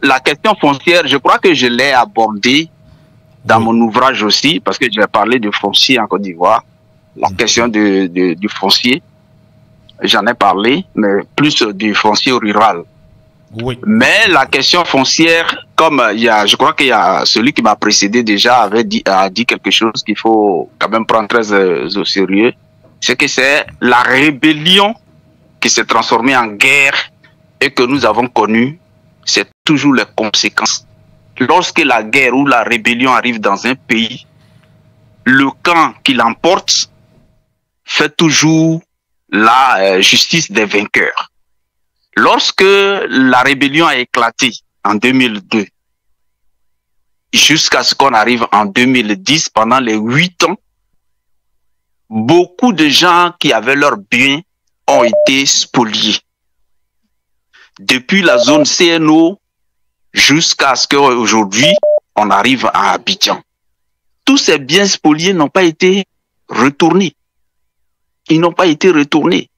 la question foncière, je crois que je l'ai abordée dans mon ouvrage aussi, parce que j'ai parlé de foncier en Côte d'Ivoire. La question du foncier, j'en ai parlé, mais plus du foncier rural. Oui. Mais la question foncière, comme je crois qu'il y a celui qui m'a précédé déjà a dit quelque chose qu'il faut quand même prendre très au sérieux, c'est que c'est la rébellion qui s'est transformée en guerre et que nous avons connu, c'est toujours les conséquences. Lorsque la guerre ou la rébellion arrive dans un pays, le camp qui l'emporte fait toujours la justice des vainqueurs. Lorsque la rébellion a éclaté en 2002, jusqu'à ce qu'on arrive en 2010, pendant les 8 ans, beaucoup de gens qui avaient leurs biens ont été spoliés. Depuis la zone CNO jusqu'à ce qu'aujourd'hui, on arrive à Abidjan. Tous ces biens spoliés n'ont pas été retournés. Ils n'ont pas été retournés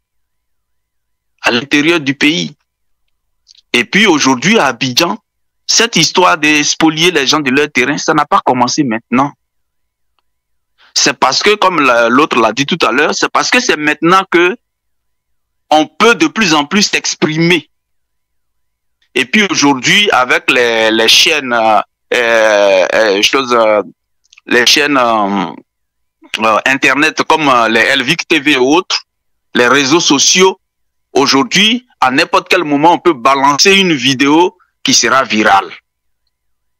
à l'intérieur du pays. Et puis aujourd'hui, à Abidjan, cette histoire de spolier les gens de leur terrain, ça n'a pas commencé maintenant. C'est parce que, comme l'autre l'a dit tout à l'heure, c'est parce que c'est maintenant que on peut de plus en plus s'exprimer. Et puis aujourd'hui, avec les chaînes, les chaînes Internet comme les Elvic TV et autres, les réseaux sociaux, aujourd'hui, à n'importe quel moment, on peut balancer une vidéo qui sera virale.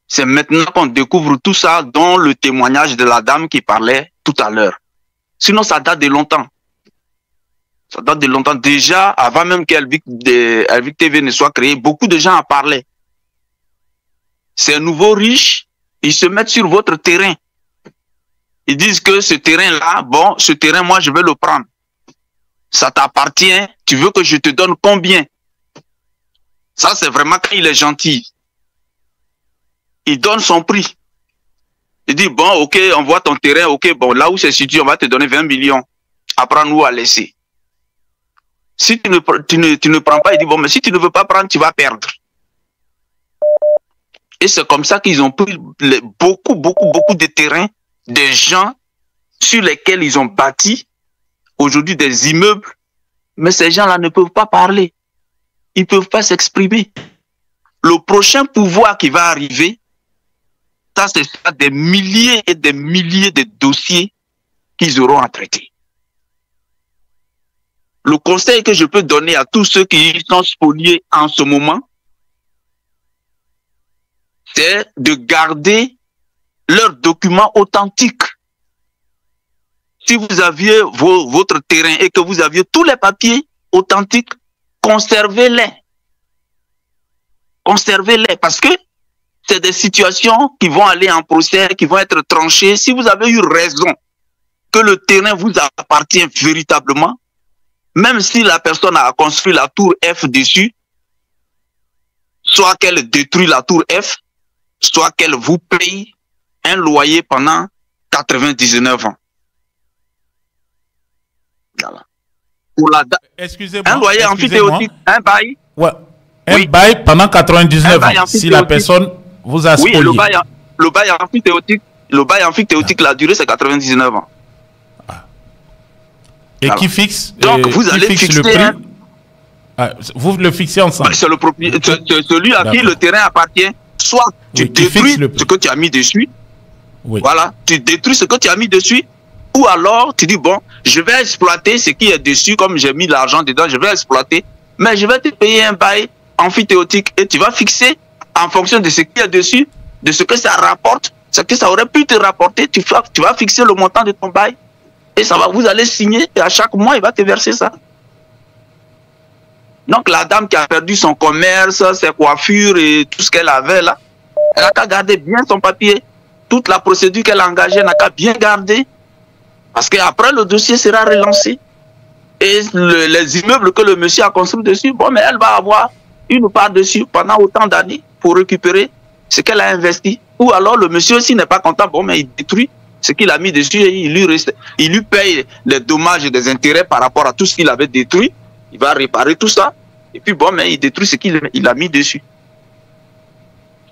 C'est maintenant qu'on découvre tout ça, dont le témoignage de la dame qui parlait tout à l'heure. Sinon, ça date de longtemps. Ça date de longtemps. Déjà, avant même qu'Elvic TV ne soit créé, beaucoup de gens en parlaient. Ces nouveaux riches, ils se mettent sur votre terrain. Ils disent que ce terrain-là, bon, ce terrain, moi, je vais le prendre. Ça t'appartient, tu veux que je te donne combien? Ça, c'est vraiment quand il est gentil. Il donne son prix. Il dit, bon, ok, on voit ton terrain, ok, bon, là où c'est situé, on va te donner 20 millions. Apprends-nous à laisser. Si tu ne prends pas, il dit, bon, mais si tu ne veux pas prendre, tu vas perdre. Et c'est comme ça qu'ils ont pris beaucoup de terrains des gens sur lesquels ils ont bâti aujourd'hui des immeubles, mais ces gens-là ne peuvent pas parler. Ils ne peuvent pas s'exprimer. Le prochain pouvoir qui va arriver, ça, c'est des milliers et des milliers de dossiers qu'ils auront à traiter. Le conseil que je peux donner à tous ceux qui sont spoliés en ce moment, c'est de garder leurs documents authentiques. Si vous aviez votre terrain et que vous aviez tous les papiers authentiques, conservez-les. Conservez-les parce que c'est des situations qui vont aller en procès, qui vont être tranchées. Si vous avez eu raison que le terrain vous appartient véritablement, même si la personne a construit la tour F dessus, soit qu'elle détruit la tour F, soit qu'elle vous paye un loyer pendant 99 ans. Voilà. Pour excusez-moi. Un loyer amphithéotique, un bail. Ouais. Un bail pendant 99 ans, si la personne vous a spolié. Oui, le bail amphithéotique, la durée, c'est 99 ans. Et voilà. Qui fixe, donc, vous allez fixer le prix. Vous le fixez ensemble. C'est celui à qui le terrain appartient. Soit tu détruis ce que tu as mis dessus. Oui. Voilà, tu détruis ce que tu as mis dessus. Ou alors, tu dis, bon, je vais exploiter ce qui est dessus, comme j'ai mis l'argent dedans, je vais exploiter. Mais je vais te payer un bail amphithéotique et tu vas fixer en fonction de ce qui est dessus, de ce que ça rapporte, ce que ça aurait pu te rapporter. Tu vas fixer le montant de ton bail. Et ça va, vous allez signer et à chaque mois, il va te verser ça. Donc, la dame qui a perdu son commerce, ses coiffures et tout ce qu'elle avait là, elle n'a qu'à garder bien son papier. Toute la procédure qu'elle a engagée, elle n'a qu'à bien garder. Parce qu'après, le dossier sera relancé. Et les immeubles que le monsieur a construits dessus, bon, mais elle va avoir une part dessus pendant autant d'années pour récupérer ce qu'elle a investi. Ou alors, le monsieur aussi n'est pas content, bon, mais il détruit ce qu'il a mis dessus et il lui paye les dommages et des intérêts par rapport à tout ce qu'il avait détruit. Il va réparer tout ça. Et puis bon, mais il détruit ce qu'il a mis dessus.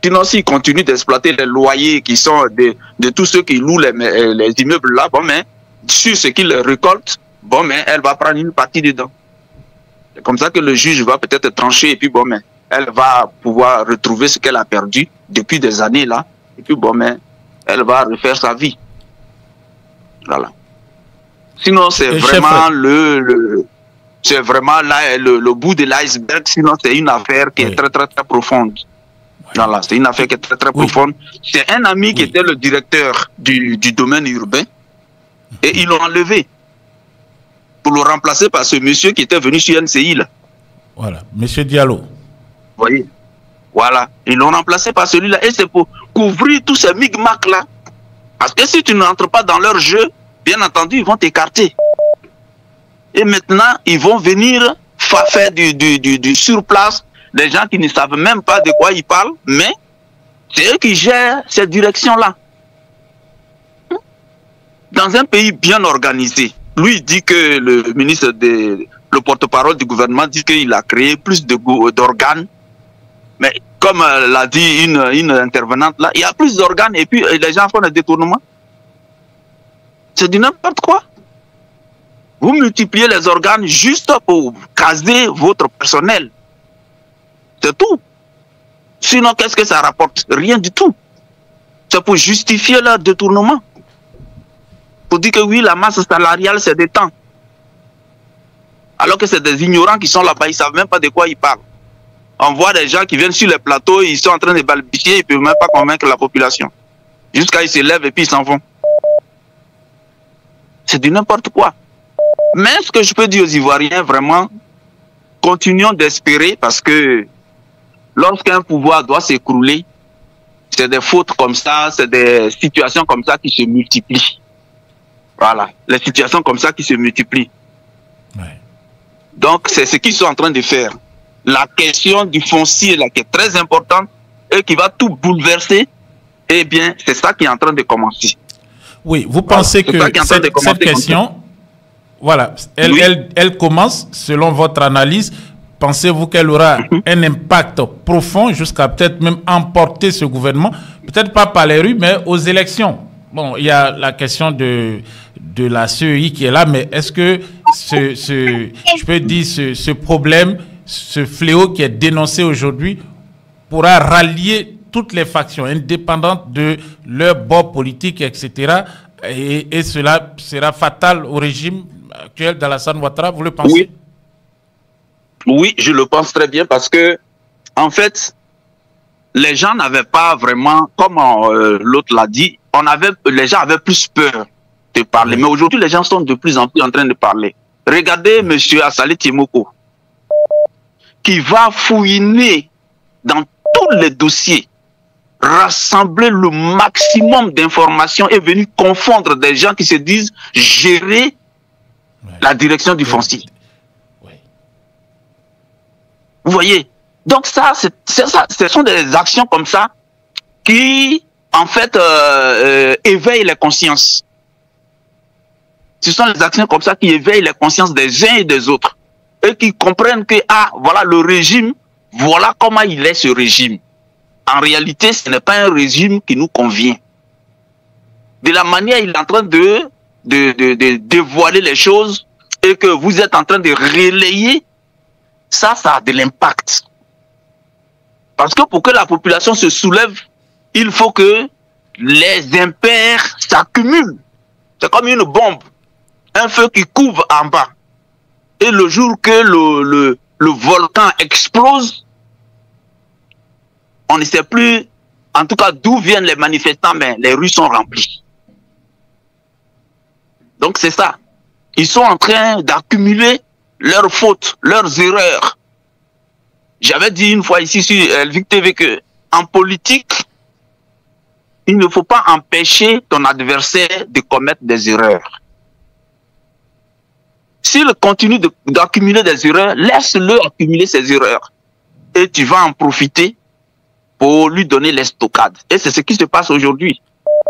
Sinon, s'il continue d'exploiter les loyers qui sont de tous ceux qui louent les immeubles là, bon, mais sur ce qu'il récolte, bon, mais elle va prendre une partie dedans. C'est comme ça que le juge va peut-être trancher et puis, bon, mais elle va pouvoir retrouver ce qu'elle a perdu depuis des années là. Et puis, bon, mais elle va refaire sa vie. Voilà. Sinon, c'est vraiment c'est vraiment là le bout de l'iceberg. Sinon, c'est une affaire qui est très, très, très profonde. Voilà, c'est une affaire qui est très, très profonde. C'est un ami qui était le directeur du domaine urbain et ils l'ont enlevé pour le remplacer par ce monsieur qui était venu sur NCI là. Voilà, monsieur Diallo. Vous voyez? Voilà, ils l'ont remplacé par celui-là et c'est pour couvrir tous ces micmacs là. Parce que si tu n'entres pas dans leur jeu, bien entendu, ils vont t'écarter. Et maintenant, ils vont venir faire du surplace, des gens qui ne savent même pas de quoi ils parlent, mais c'est eux qui gèrent cette direction-là. Dans un pays bien organisé, lui il dit que le porte-parole du gouvernement dit qu'il a créé plus d'organes, mais comme l'a dit une intervenante là, il y a plus d'organes et puis les gens font des détournements. C'est du n'importe quoi. Vous multipliez les organes juste pour caser votre personnel. C'est tout. Sinon, qu'est-ce que ça rapporte? Rien du tout. C'est pour justifier leur détournement. Pour dire que oui, la masse salariale, c'est des temps. Alors que c'est des ignorants qui sont là-bas, ils ne savent même pas de quoi ils parlent. On voit des gens qui viennent sur les plateaux, ils sont en train de balbutier, ils ne peuvent même pas convaincre la population. Jusqu'à ils se lèvent et puis ils s'en vont. C'est du n'importe quoi. Mais ce que je peux dire aux Ivoiriens, vraiment, continuons d'espérer parce que lorsqu'un pouvoir doit s'écrouler, c'est des fautes comme ça, c'est des situations comme ça qui se multiplient. Voilà, les situations comme ça qui se multiplient. Ouais. Donc, c'est ce qu'ils sont en train de faire. La question du foncier, là, qui est très importante et qui va tout bouleverser, eh bien, c'est ça qui est en train de commencer. Oui, vous pensez que cette question, voilà, elle commence, selon votre analyse, pensez-vous qu'elle aura un impact profond jusqu'à peut-être même emporter ce gouvernement, peut-être pas par les rues, mais aux élections? Bon, il y a la question de la CEI qui est là, mais est-ce que je peux dire, ce problème, ce fléau qui est dénoncé aujourd'hui pourra rallier toutes les factions, indépendantes de leur bord politique, etc. Et cela sera fatal au régime actuel d'Alassane Ouattara, vous le pensez? Oui. Oui, je le pense très bien parce que, en fait, les gens n'avaient pas vraiment, comme l'autre l'a dit, les gens avaient plus peur de parler. Mais aujourd'hui, les gens sont de plus en plus en train de parler. Regardez M. Assali Timoko, qui va fouiner dans tous les dossiers, rassembler le maximum d'informations et venir confondre des gens qui se disent gérer la direction du foncier. Vous voyez? Donc ça, ce sont des actions comme ça qui, en fait, éveillent les consciences. Ce sont des actions comme ça qui éveillent les consciences des uns et des autres. Et qui comprennent que, ah, voilà le régime, voilà comment il est ce régime. En réalité, ce n'est pas un régime qui nous convient. De la manière il est en train de dévoiler les choses et que vous êtes en train de relayer, ça a de l'impact. Parce que pour que la population se soulève, il faut que les impairs s'accumulent. C'est comme une bombe, un feu qui couvre en bas. Et le jour que le volcan explose, on ne sait plus, en tout cas, d'où viennent les manifestants, mais les rues sont remplies. Donc c'est ça. Ils sont en train d'accumuler leurs fautes, leurs erreurs. J'avais dit une fois ici sur Elvic TV que en politique, il ne faut pas empêcher ton adversaire de commettre des erreurs. S'il continue d'accumuler des erreurs, laisse-le accumuler ses erreurs. Et tu vas en profiter pour lui donner l'estocade. Et c'est ce qui se passe aujourd'hui.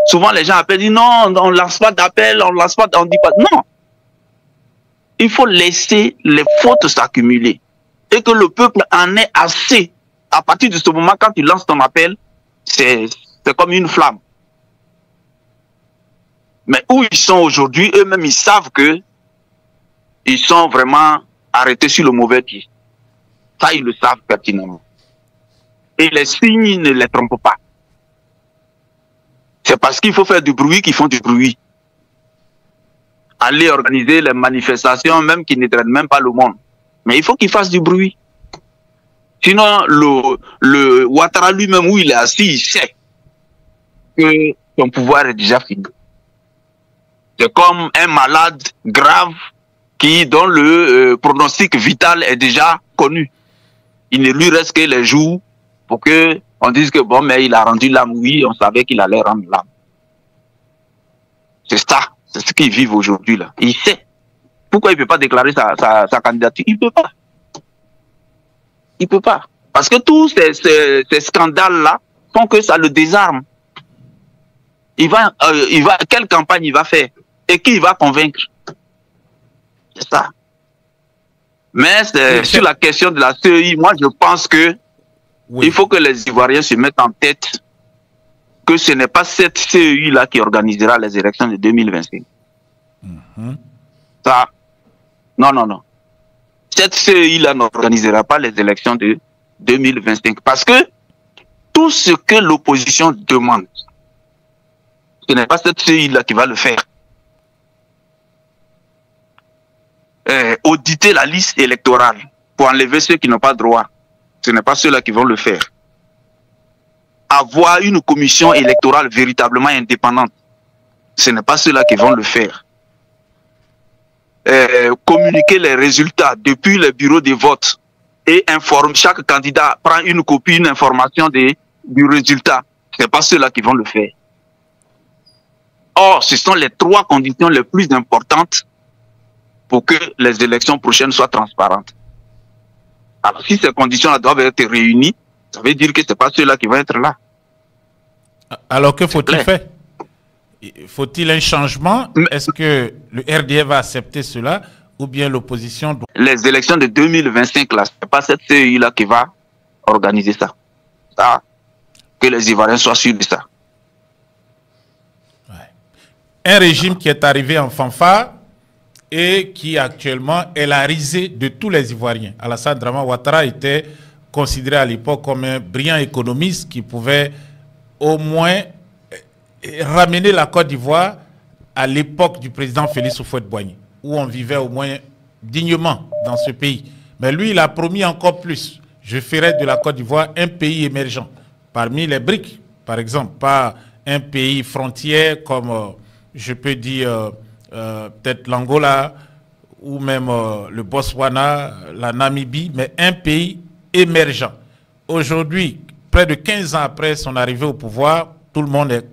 Souvent les gens appellent, disent non, on ne lance pas d'appel, on ne lance pas, on ne dit pas. Non. Il faut laisser les fautes s'accumuler. Et que le peuple en ait assez. À partir de ce moment, quand tu lances ton appel, c'est comme une flamme. Mais où ils sont aujourd'hui, eux-mêmes, ils savent que ils sont vraiment arrêtés sur le mauvais pied. Ça, ils le savent pertinemment. Et les signes, ils ne les trompent pas. C'est parce qu'il faut faire du bruit qu'ils font du bruit. Aller organiser les manifestations, même qui ne traînent même pas le monde. Mais il faut qu'ils fassent du bruit. Sinon, le Ouattara lui-même, où il est assis, il sait que son pouvoir est déjà fini. C'est comme un malade grave dont le pronostic vital est déjà connu. Il ne lui reste que les jours pour que on dise que bon, mais il a rendu l'âme. Oui, on savait qu'il allait rendre l'âme. C'est ça, c'est ce qu'ils vivent aujourd'hui là. Il sait. Pourquoi il ne peut pas déclarer sa candidature? Il ne peut pas. Il ne peut pas. Parce que tous ces scandales-là font que ça le désarme. Quelle campagne il va faire? Et qui il va convaincre? C'est ça. Mais sur la question de la CEI, moi je pense que il faut que les Ivoiriens se mettent en tête que ce n'est pas cette CEI-là qui organisera les élections de 2025. Ça, non. Cette CEI-là n'organisera pas les élections de 2025. Parce que tout ce que l'opposition demande, ce n'est pas cette CEI-là qui va le faire. Auditer la liste électorale pour enlever ceux qui n'ont pas droit. Ce n'est pas ceux-là qui vont le faire. Avoir une commission électorale véritablement indépendante. Ce n'est pas ceux-là qui vont le faire. Communiquer les résultats depuis le bureau de vote et informer chaque candidat, prend une copie, une information du résultat. Ce n'est pas ceux-là qui vont le faire. Or, ce sont les trois conditions les plus importantes pour que les élections prochaines soient transparentes. Alors, si ces conditions-là doivent être réunies, ça veut dire que ce n'est pas ceux-là qui vont être là. Alors, que faut-il faire? Faut-il un changement? Est-ce que le RDA va accepter cela ou bien l'opposition doit... Les élections de 2025, là, ce n'est pas cette CEI-là qui va organiser ça. Que les Ivoiriens soient sûrs de ça. Ouais. Un régime qui est arrivé en fanfare et qui actuellement est la risée de tous les Ivoiriens. Alassane Draman Ouattara était considéré à l'époque comme un brillant économiste qui pouvait au moins ramener la Côte d'Ivoire à l'époque du président Félix Houphouët-Boigny, où on vivait au moins dignement dans ce pays. Mais lui, il a promis encore plus. Je ferai de la Côte d'Ivoire un pays émergent, parmi les BRICS, par exemple, pas un pays frontière comme, je peux dire, peut-être l'Angola ou même le Botswana, la Namibie, mais un pays émergent. Aujourd'hui, près de 15 ans après son arrivée au pouvoir, tout le monde est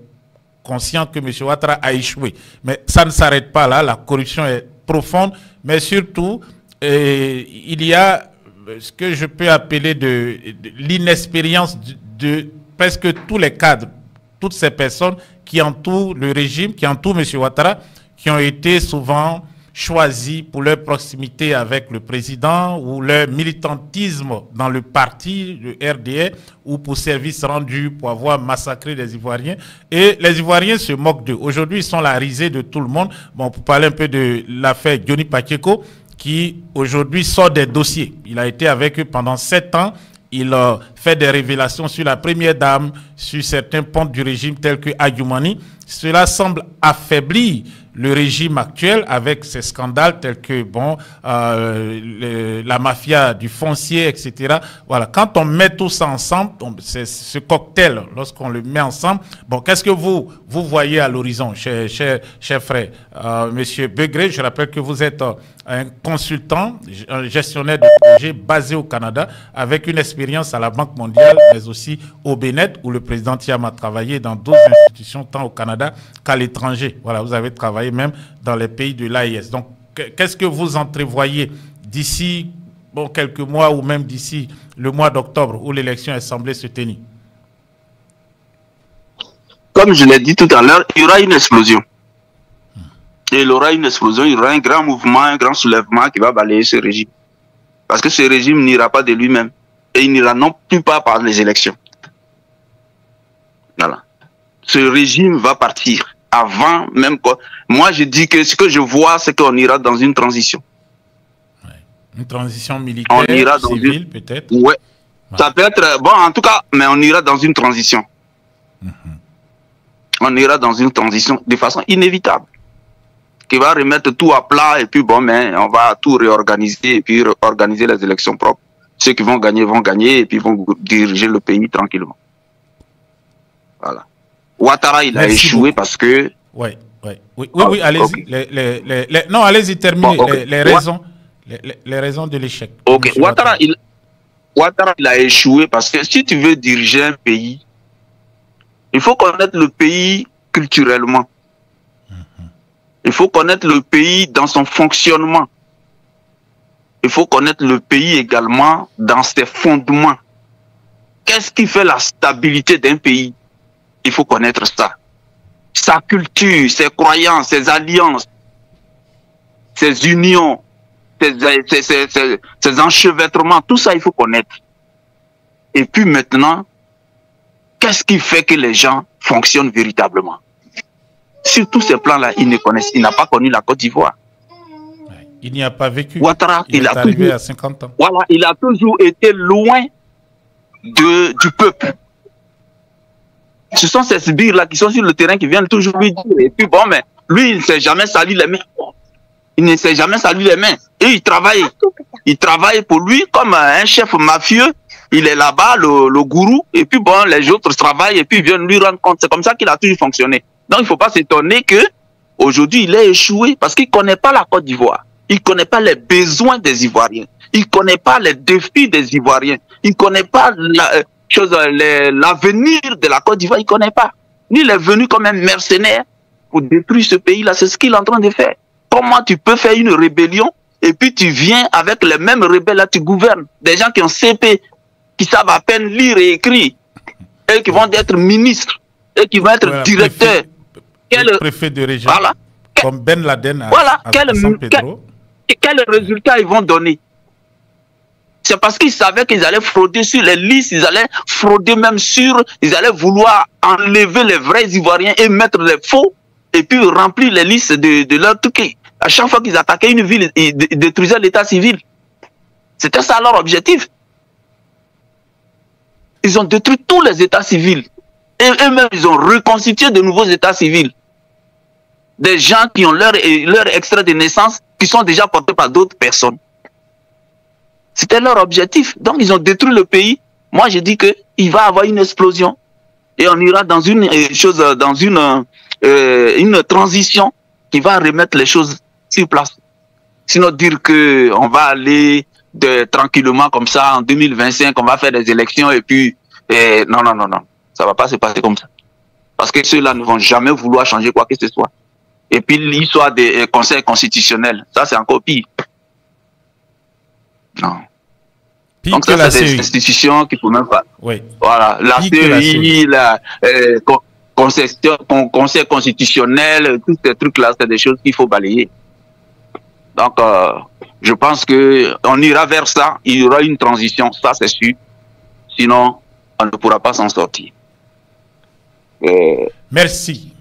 conscient que M. Ouattara a échoué. Mais ça ne s'arrête pas là, la corruption est profonde, mais surtout, il y a ce que je peux appeler de l'inexpérience de presque tous les cadres, toutes ces personnes qui entourent le régime, qui entourent M. Ouattara, qui ont été souvent choisis pour leur proximité avec le président ou leur militantisme dans le parti, le RDA, ou pour service rendu pour avoir massacré les Ivoiriens. Et les Ivoiriens se moquent d'eux. Aujourd'hui, ils sont la risée de tout le monde. Bon, pour parler un peu de l'affaire Johnny Pacheco, qui aujourd'hui sort des dossiers. Il a été avec eux pendant 7 ans. Il fait des révélations sur la première dame, sur certains pontes du régime tels que Adjoumani. Cela semble affaiblir le régime actuel avec ces scandales tels que bon, la mafia du foncier, etc. Voilà. Quand on met tout ça ensemble, c'est ce cocktail, lorsqu'on le met ensemble, bon, qu'est-ce que vous voyez à l'horizon, cher frère? Monsieur Begré, je rappelle que vous êtes un consultant, un gestionnaire de projet basé au Canada, avec une expérience à la Banque mondiale, mais aussi au Bénin, où le président Thiam a travaillé dans d'autres institutions, tant au Canada qu'à l'étranger. Voilà, vous avez travaillé même dans les pays de l'AIS. Donc, qu'est-ce que vous entrevoyez d'ici bon, quelques mois ou même d'ici le mois d'octobre où l'élection est semblée se tenir? Comme je l'ai dit tout à l'heure, il y aura une explosion. Et il y aura une explosion, il y aura un grand mouvement, un grand soulèvement qui va balayer ce régime. Parce que ce régime n'ira pas de lui-même. Et il n'ira non plus pas par les élections. Voilà. Ce régime va partir avant même quoi. Moi, je dis que ce que je vois, c'est qu'on ira dans une transition. Ouais. Une transition militaire, on ira dans civile, peut-être. Ouais. Ça peut être bon, en tout cas, mais on ira dans une transition. On ira dans une transition de façon inévitable, qui va remettre tout à plat et puis bon, mais on va tout réorganiser et puis organiser les élections propres. Ceux qui vont gagner et puis vont diriger le pays tranquillement. Voilà. Ouattara, il a échoué parce que... Oui, allez-y. Okay. Non, allez-y, terminez. Bon, okay. Les raisons de l'échec. Ok, Ouattara, il a échoué parce que si tu veux diriger un pays, il faut connaître le pays culturellement. Il faut connaître le pays dans son fonctionnement. Il faut connaître le pays également dans ses fondements. Qu'est-ce qui fait la stabilité d'un pays? Il faut connaître ça. Sa culture, ses croyances, ses alliances, ses unions, ses enchevêtrements, tout ça, il faut connaître. Et puis maintenant, qu'est-ce qui fait que les gens fonctionnent véritablement? Sur tous ces plans-là, ils ne connaissent, il n'a pas connu la Côte d'Ivoire. Il n'y a pas vécu. Ouattara, il est arrivé à 50 ans. Voilà, il a toujours été loin du peuple. Ce sont ces sbires-là qui sont sur le terrain qui viennent toujours lui dire. Et puis bon, mais lui, il ne s'est jamais sali les mains. Il ne s'est jamais sali les mains. Et il travaille. Il travaille pour lui comme un chef mafieux. Il est là-bas, le gourou. Et puis bon, les autres travaillent et puis ils viennent lui rendre compte. C'est comme ça qu'il a toujours fonctionné. Donc il ne faut pas s'étonner qu'aujourd'hui, il ait échoué parce qu'il ne connaît pas la Côte d'Ivoire. Il ne connaît pas les besoins des Ivoiriens. Il ne connaît pas les défis des Ivoiriens. Il ne connaît pas l'avenir de la Côte d'Ivoire. Il ne connaît pas. Il est venu comme un mercenaire pour détruire ce pays-là. C'est ce qu'il est en train de faire. Comment tu peux faire une rébellion et puis tu viens avec les mêmes rebelles-là, tu gouvernes. Des gens qui ont CP, qui savent à peine lire et écrire, et qui vont être ministres, et qui vont être directeurs. Préfet de région, voilà. Comme Ben Laden voilà. à San Pedro. Quel résultat ils vont donner? C'est parce qu'ils savaient qu'ils allaient frauder sur les listes, ils allaient frauder même ils allaient vouloir enlever les vrais Ivoiriens et mettre les faux, et puis remplir les listes de leur truc. À chaque fois qu'ils attaquaient une ville, ils détruisaient l'état civil. C'était ça leur objectif. Ils ont détruit tous les états civils. Et eux-mêmes, ils ont reconstitué de nouveaux états civils. Des gens qui ont leur extrait de naissance qui sont déjà portés par d'autres personnes. C'était leur objectif. Donc, ils ont détruit le pays. Moi, je dis qu'il va y avoir une explosion. Et on ira dans une transition qui va remettre les choses sur place. Sinon, dire qu'on va aller tranquillement comme ça en 2025, on va faire des élections et puis... non. Ça ne va pas se passer comme ça. Parce que ceux-là ne vont jamais vouloir changer quoi que ce soit. Et puis l'histoire des conseils constitutionnels, ça c'est encore pire. Non. Pire. Donc ça c'est des institutions qui ne peuvent même pas. Oui. Voilà. La CEI, conseil constitutionnel, tous ces trucs-là, c'est des choses qu'il faut balayer. Donc je pense qu'on ira vers ça, il y aura une transition, ça c'est sûr. Sinon, on ne pourra pas s'en sortir. Merci.